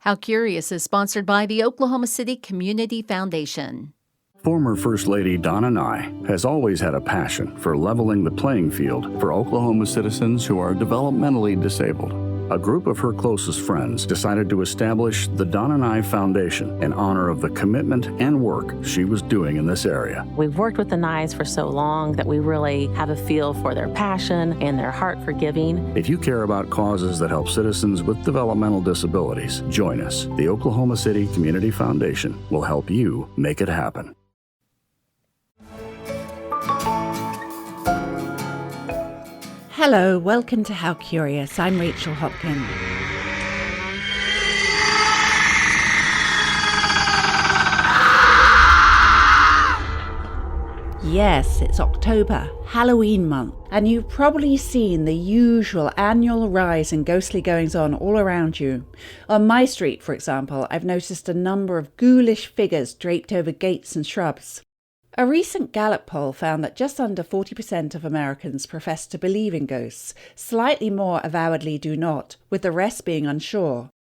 How Curious is sponsored by the Oklahoma City Community Foundation. Former First Lady Donna Nye has always had a passion for leveling the playing field for Oklahoma citizens who are developmentally disabled. A group of her closest friends decided to establish the Donna Nye Foundation in honor of the commitment and work she was doing in this area. We've worked with the Nyes for so long that we really have a feel for their passion and their heart for giving. If you care about causes that help citizens with developmental disabilities, join us. The Oklahoma City Community Foundation will help you make it happen. Hello, welcome to How Curious. I'm Rachel Hopkin. Yes, it's October, Halloween month, and you've probably seen the usual annual rise in ghostly goings-on all around you. On my street, for example, I've noticed a number of ghoulish figures draped over gates and shrubs. A recent Gallup poll found that just under 40% of Americans profess to believe in ghosts, slightly more avowedly do not, with the rest being unsure.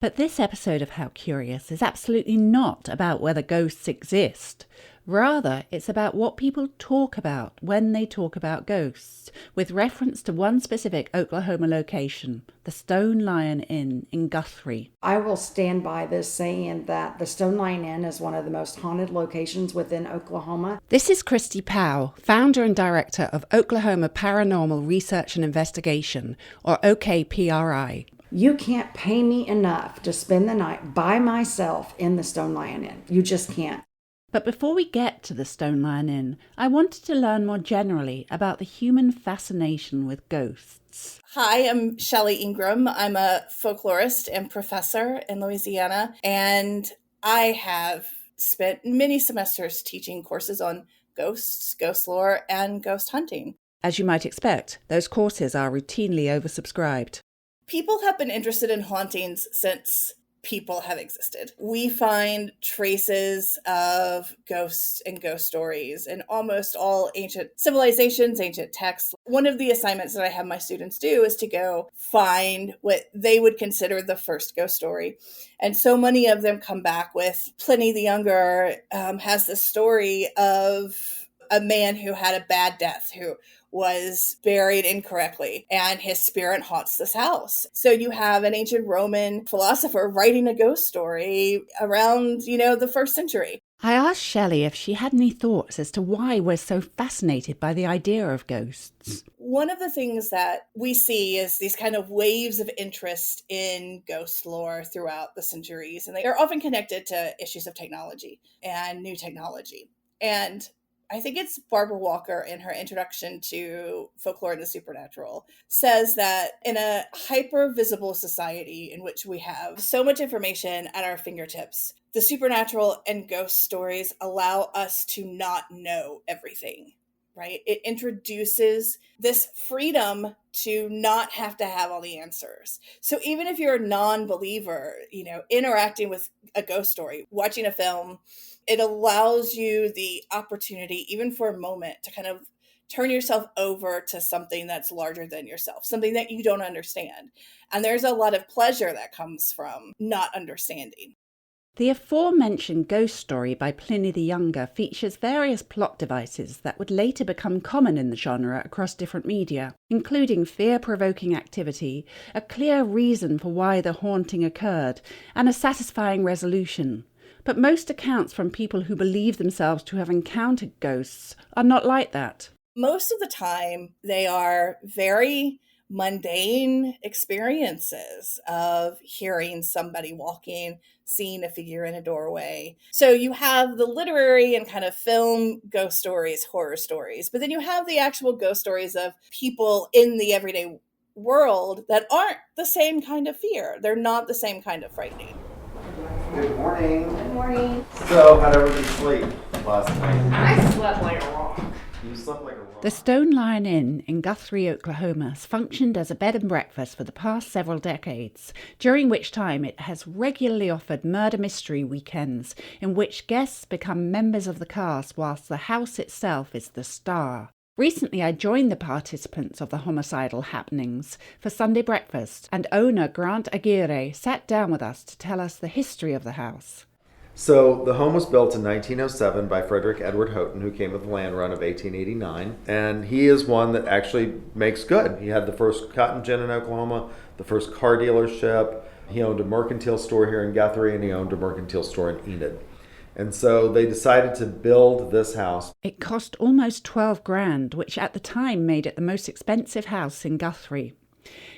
But this episode of How Curious is absolutely not about whether ghosts exist. Rather, it's about what people talk about when they talk about ghosts, with reference to one specific Oklahoma location, the Stone Lion Inn in Guthrie. I will stand by this saying that the Stone Lion Inn is one of the most haunted locations within Oklahoma. This is Christy Powell, founder and director of Oklahoma Paranormal Research and Investigation, or OKPRI. You can't pay me enough to spend the night by myself in the Stone Lion Inn. You just can't. But before we get to the Stone Lion Inn, I wanted to learn more generally about the human fascination with ghosts. Hi, I'm Shelley Ingram. I'm a folklorist and professor in Louisiana, and I have spent many semesters teaching courses on ghosts, ghost lore, and ghost hunting. As you might expect, those courses are routinely oversubscribed. People have been interested in hauntings since people have existed. We find traces of ghosts and ghost stories in almost all ancient civilizations, ancient texts. One of the assignments that I have my students do is to go find what they would consider the first ghost story. And so many of them come back with Pliny the Younger has the story of a man who had a bad death, who was buried incorrectly, and his spirit haunts this house. So you have an ancient Roman philosopher writing a ghost story around, the first century. I asked Shelley if she had any thoughts as to why we're so fascinated by the idea of ghosts. One of the things that we see is these kind of waves of interest in ghost lore throughout the centuries, and they are often connected to issues of technology and new technology. And I think it's Barbara Walker in her introduction to Folklore and the Supernatural says that in a hyper-visible society in which we have so much information at our fingertips, the supernatural and ghost stories allow us to not know everything, right? It introduces this freedom to not have to have all the answers. So even if you're a non-believer, interacting with a ghost story, watching a film, it allows you the opportunity, even for a moment, to kind of turn yourself over to something that's larger than yourself, something that you don't understand. And there's a lot of pleasure that comes from not understanding. The aforementioned ghost story by Pliny the Younger features various plot devices that would later become common in the genre across different media, including fear-provoking activity, a clear reason for why the haunting occurred, and a satisfying resolution. But most accounts from people who believe themselves to have encountered ghosts are not like that. Most of the time, they are very mundane experiences of hearing somebody walking, seeing a figure in a doorway. So you have the literary and kind of film ghost stories, horror stories, but then you have the actual ghost stories of people in the everyday world that aren't the same kind of fear. They're not the same kind of frightening. Good morning. Good morning. So, how'd everybody sleep last night? I slept like a rock. You slept like a rock. The Stone Lion Inn in Guthrie, Oklahoma has functioned as a bed and breakfast for the past several decades, during which time it has regularly offered murder mystery weekends in which guests become members of the cast whilst the house itself is the star. Recently, I joined the participants of the homicidal happenings for Sunday breakfast, and owner Grant Aguirre sat down with us to tell us the history of the house. So the home was built in 1907 by Frederick Edward Houghton, who came with the land run of 1889. And he is one that actually makes good. He had the first cotton gin in Oklahoma, the first car dealership. He owned a mercantile store here in Guthrie, and he owned a mercantile store in Enid. And so they decided to build this house. It cost almost $12,000, which at the time made it the most expensive house in Guthrie.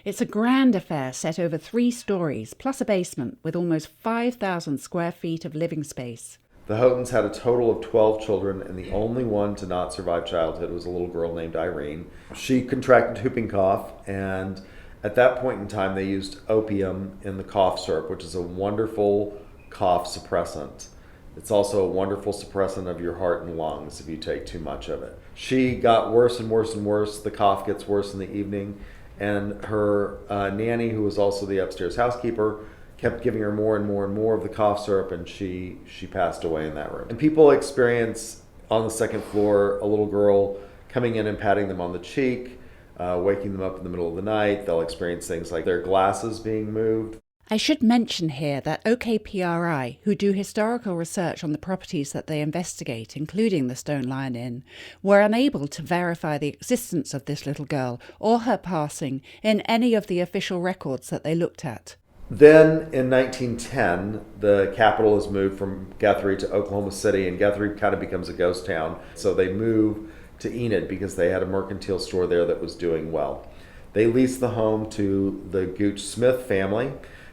It's a grand affair set over 3 stories, plus a basement, with almost 5,000 square feet of living space. The Houghtons had a total of 12 children, and the only one to not survive childhood was a little girl named Irene. She contracted whooping cough, and at that point in time, they used opium in the cough syrup, which is a wonderful cough suppressant. It's also a wonderful suppressant of your heart and lungs if you take too much of it. She got worse and worse and worse. The cough gets worse in the evening. And her nanny, who was also the upstairs housekeeper, kept giving her more and more and more of the cough syrup, and she passed away in that room. And people experience on the second floor a little girl coming in and patting them on the cheek, waking them up in the middle of the night. They'll experience things like their glasses being moved. I should mention here that OKPRI, who do historical research on the properties that they investigate, including the Stone Lion Inn, were unable to verify the existence of this little girl or her passing in any of the official records that they looked at. Then in 1910, the capital is moved from Guthrie to Oklahoma City, and Guthrie kind of becomes a ghost town. So they move to Enid because they had a mercantile store there that was doing well. They leased the home to the Gooch Smith family,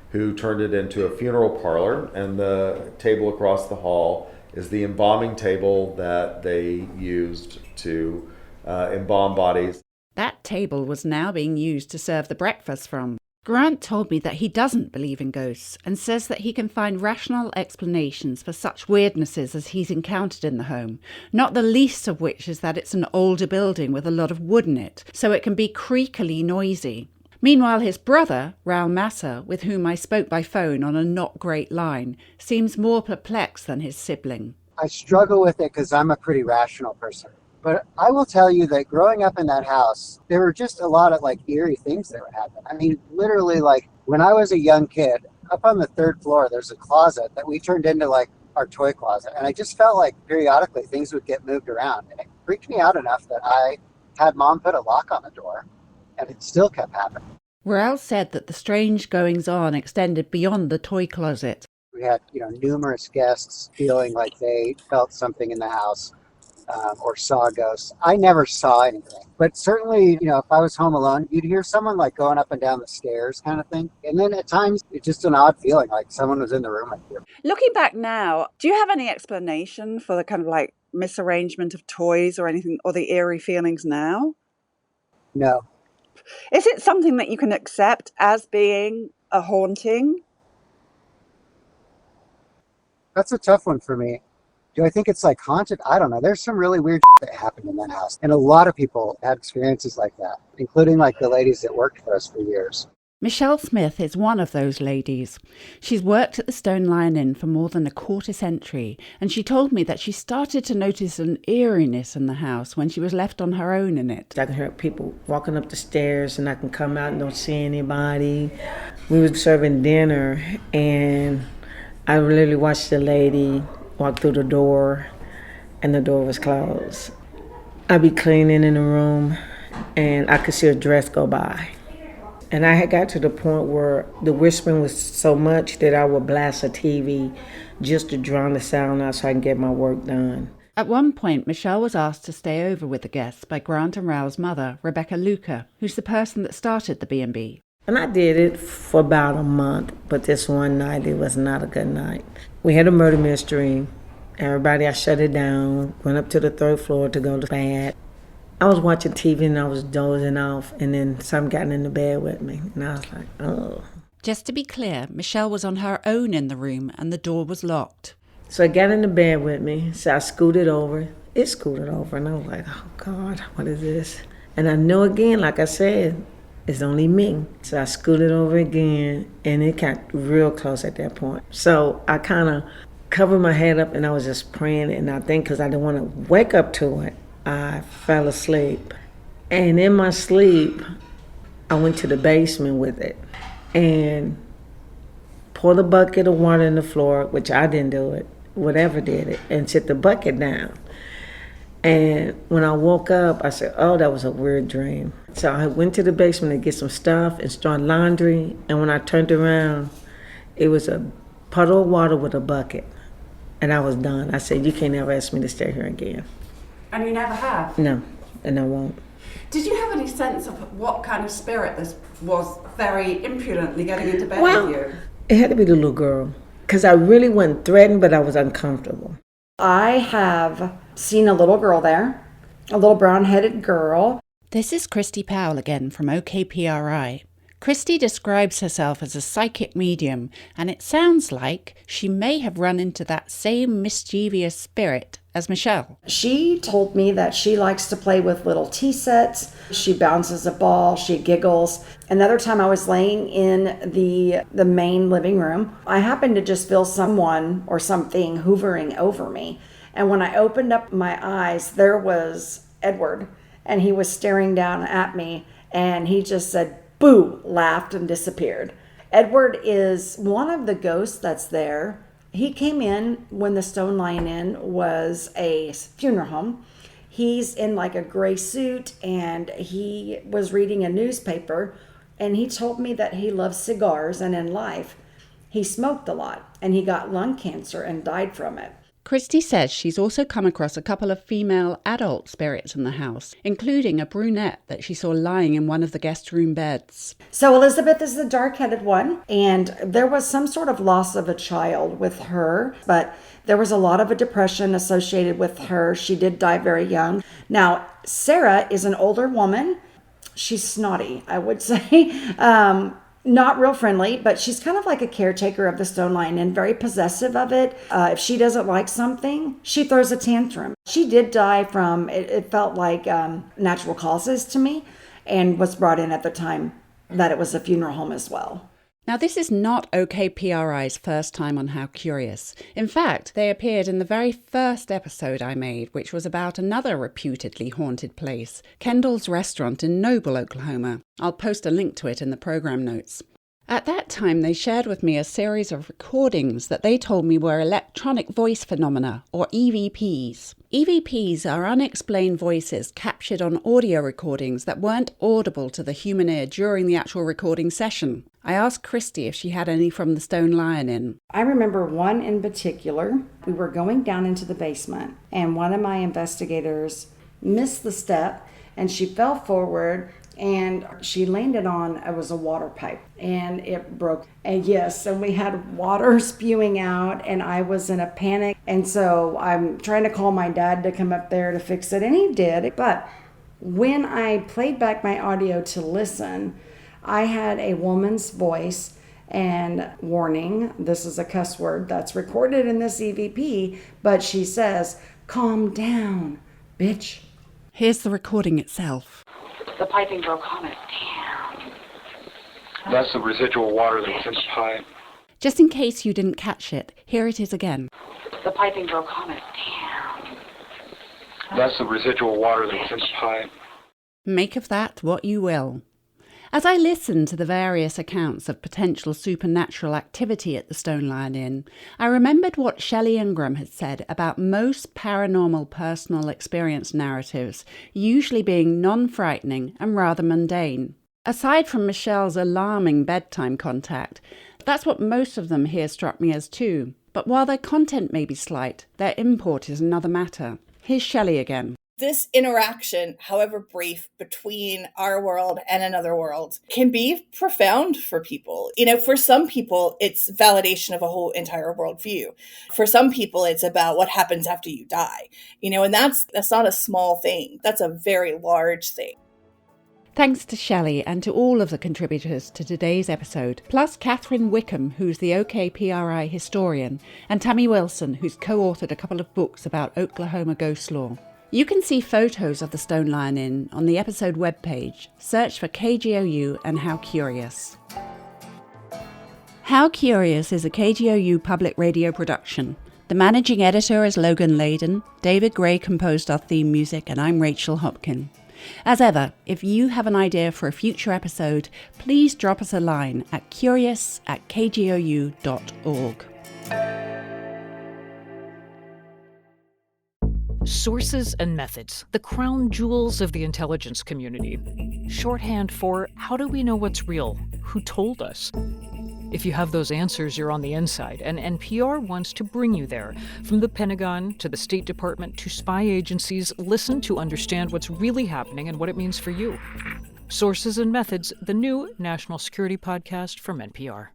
who turned it into a funeral parlor, and the table across the hall is the embalming table that they used to embalm bodies. That table was now being used to serve the breakfast from. Grant told me that he doesn't believe in ghosts and says that he can find rational explanations for such weirdnesses as he's encountered in the home, not the least of which is that it's an older building with a lot of wood in it, so it can be creakily noisy. Meanwhile, his brother, Raul Massa, with whom I spoke by phone on a not great line, seems more perplexed than his sibling. I struggle with it because I'm a pretty rational person. But I will tell you that growing up in that house, there were just a lot of eerie things that would happen. I mean, literally, when I was a young kid, up on the 3rd floor, there's a closet that we turned into our toy closet. And I just felt like periodically things would get moved around. And it freaked me out enough that I had Mom put a lock on the door. And it still kept happening. Raul said that the strange goings-on extended beyond the toy closet. We had, numerous guests feeling like they felt something in the house or saw ghosts. I never saw anything. But certainly, if I was home alone, you'd hear someone going up and down the stairs kind of thing. And then at times, it's just an odd feeling like someone was in the room with you. Looking back now, do you have any explanation for the kind of misarrangement of toys or anything, or the eerie feelings now? No. Is it something that you can accept as being a haunting? That's a tough one for me. Do I think it's haunted? I don't know. There's some really weird that happened in that house. And a lot of people had experiences like that, including the ladies that worked for us for years. Michelle Smith is one of those ladies. She's worked at the Stone Lion Inn for more than a quarter century, and she told me that she started to notice an eeriness in the house when she was left on her own in it. I can hear people walking up the stairs, and I can come out and don't see anybody. We were serving dinner, and I literally watched the lady walk through the door, and the door was closed. I'd be cleaning in the room, and I could see a dress go by. And I had got to the point where the whispering was so much that I would blast a TV just to drown the sound out so I can get my work done. At one point, Michelle was asked to stay over with the guests by Grant and Raul's mother, Rebecca Luca, who's the person that started the B&B. And I did it for about a month, but this one night, it was not a good night. We had a murder mystery. Everybody, I shut it down, went up to the 3rd floor to go to bed. I was watching TV and I was dozing off, and then some got in the bed with me, and I was like, oh. Just to be clear, Michelle was on her own in the room and the door was locked. So it got in the bed with me, so I scooted over. It scooted over, and I was like, oh, God, what is this? And I know again, like I said, it's only me. So I scooted over again, and it got real close at that point. So I kind of covered my head up, and I was just praying, and I think because I didn't want to wake up to it, I fell asleep. And in my sleep, I went to the basement with it and poured a bucket of water in the floor, which I didn't do it, whatever did it, and set the bucket down. And when I woke up, I said, oh, that was a weird dream. So I went to the basement to get some stuff and start laundry. And when I turned around, it was a puddle of water with a bucket. And I was done. I said, you can't ever ask me to stay here again. And you never have? No, and I won't. Did you have any sense of what kind of spirit this was very impudently getting into bed Well, with you? It had to be the little girl. Because I really wasn't threatened, but I was uncomfortable. I have seen a little girl there, a little brown-headed girl. This is Christy Powell again from OKPRI. Christy describes herself as a psychic medium, and it sounds like she may have run into that same mischievous spirit as Michelle. She told me that she likes to play with little tea sets. She bounces a ball, she giggles. Another time I was laying in the main living room, I happened to just feel someone or something hovering over me. And when I opened up my eyes, there was Edward, and he was staring down at me, and he just said, boo, laughed and disappeared. Edward is one of the ghosts that's there. He came in when the Stone Lion Inn was a funeral home. He's in like a gray suit, and he was reading a newspaper, and he told me that he loves cigars, and in life he smoked a lot, and he got lung cancer and died from it. Christy says she's also come across a couple of female adult spirits in the house, including a brunette that she saw lying in one of the guest room beds. So Elizabeth is the dark-headed one, and there was some sort of loss of a child with her, but there was a lot of a depression associated with her. She did die very young. Now, Sarah is an older woman. She's snotty, I would say. Not real friendly, but she's kind of like a caretaker of the Stone Lion and very possessive of it. If she doesn't like something, she throws a tantrum. She did die from, it felt like natural causes to me, and was brought in at the time that it was a funeral home as well. Now, this is not OKPRI's first time on How Curious. In fact, they appeared in the very first episode I made, which was about another reputedly haunted place, Kendall's Restaurant in Noble, Oklahoma. I'll post a link to it in the program notes. At that time, they shared with me a series of recordings that they told me were electronic voice phenomena, or EVPs. EVPs are unexplained voices captured on audio recordings that weren't audible to the human ear during the actual recording session. I asked Christy if she had any from the Stone Lion Inn. I remember one in particular. We were going down into the basement, and one of my investigators missed the step, and she fell forward, and she landed on, it was a water pipe, and it broke. And yes, and we had water spewing out, and I was in a panic. And so I'm trying to call my dad to come up there to fix it, and he did. But when I played back my audio to listen, I had a woman's voice, and warning, this is a cuss word that's recorded in this EVP, but she says, calm down, bitch. Here's the recording itself. The piping broke on it. Damn. That's the residual water that was in the pipe. Just in case you didn't catch it, here it is again. The piping broke on it. Damn. That's the residual water that was in the pipe. Make of that what you will. As I listened to the various accounts of potential supernatural activity at the Stone Lion Inn, I remembered what Shelley Ingram had said about most paranormal personal experience narratives usually being non-frightening and rather mundane. Aside from Michelle's alarming bedtime contact, that's what most of them here struck me as too. But while their content may be slight, their import is another matter. Here's Shelley again. This interaction, however brief, between our world and another world can be profound for people. You know, for some people, it's validation of a whole entire worldview. For some people, it's about what happens after you die. You know, and that's not a small thing. That's a very large thing. Thanks to Shelley and to all of the contributors to today's episode, plus Catherine Wickham, who's the OKPRI historian, and Tammy Wilson, who's co-authored a couple of books about Oklahoma ghost lore. You can see photos of the Stone Lion Inn on the episode webpage. Search for KGOU and How Curious. How Curious is a KGOU public radio production. The managing editor is Logan Layden. David Gray composed our theme music, and I'm Rachel Hopkin. As ever, if you have an idea for a future episode, please drop us a line at curious@kgou.org. Sources and methods, the crown jewels of the intelligence community. Shorthand for how do we know what's real? Who told us? If you have those answers, you're on the inside, and NPR wants to bring you there. From the Pentagon to the State Department to spy agencies, listen to understand what's really happening and what it means for you. Sources and Methods, the new national security podcast from NPR.